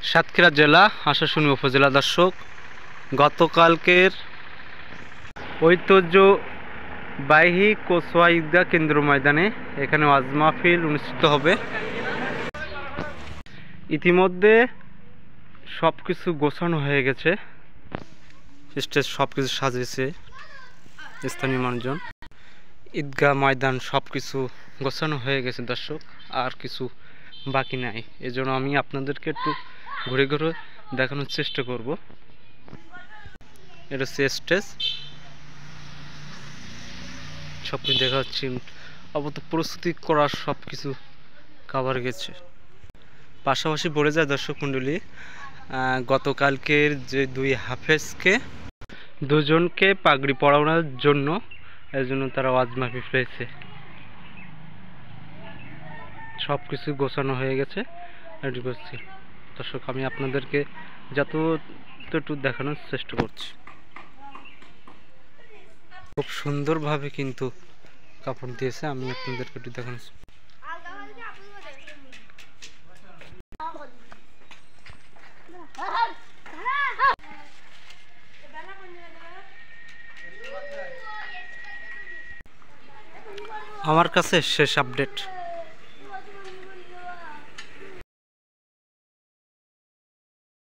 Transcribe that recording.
সাতক্ষীরা জেলা আশাশুনি উপজেলা। দর্শক, গতকালকের ঐতিহ্যবাহী কচুয়া ঈদগাহ কেন্দ্র ময়দানে এখানে ওয়াজ মাহফিল অনুষ্ঠিত হবে। ইতিমধ্যে সব কিছু গোছানো হয়ে গেছে, স্টেজ সব কিছু সাজিয়েছে স্থানীয় মানুষজন। ঈদগাহ ময়দান সব কিছু গোছানো হয়ে গেছে দর্শক, আর কিছু বাকি নাই। এজন্য আমি আপনাদেরকে একটু ঘুরে ঘুরে দেখানোর চেষ্টা করব। এটা হচ্ছে স্টেজ, সব কিছু দেখা যাচ্ছে। আপাতত প্রস্তুতি করার সব কিছু কাভার গেছে। পাশাপাশি বলে যায় দর্শক মণ্ডলী, গতকালকের যে দুই হাফেজকে দুজনকে পাগড়ি পরানোর জন্য এজন্য তারা ওয়াজ মাহফিল পেয়েছে। সব কিছু গোছানো হয়ে গেছে। রেডি করছি দর্শক, আমি আপনাদেরকে যতটুকু দেখানোর চেষ্টা করছি। খুব সুন্দরভাবে কিন্তু কাপড় দিয়েছে, আমি আপনাদেরকে একটু দেখানোর। আমার কাছে শেষ আপডেট।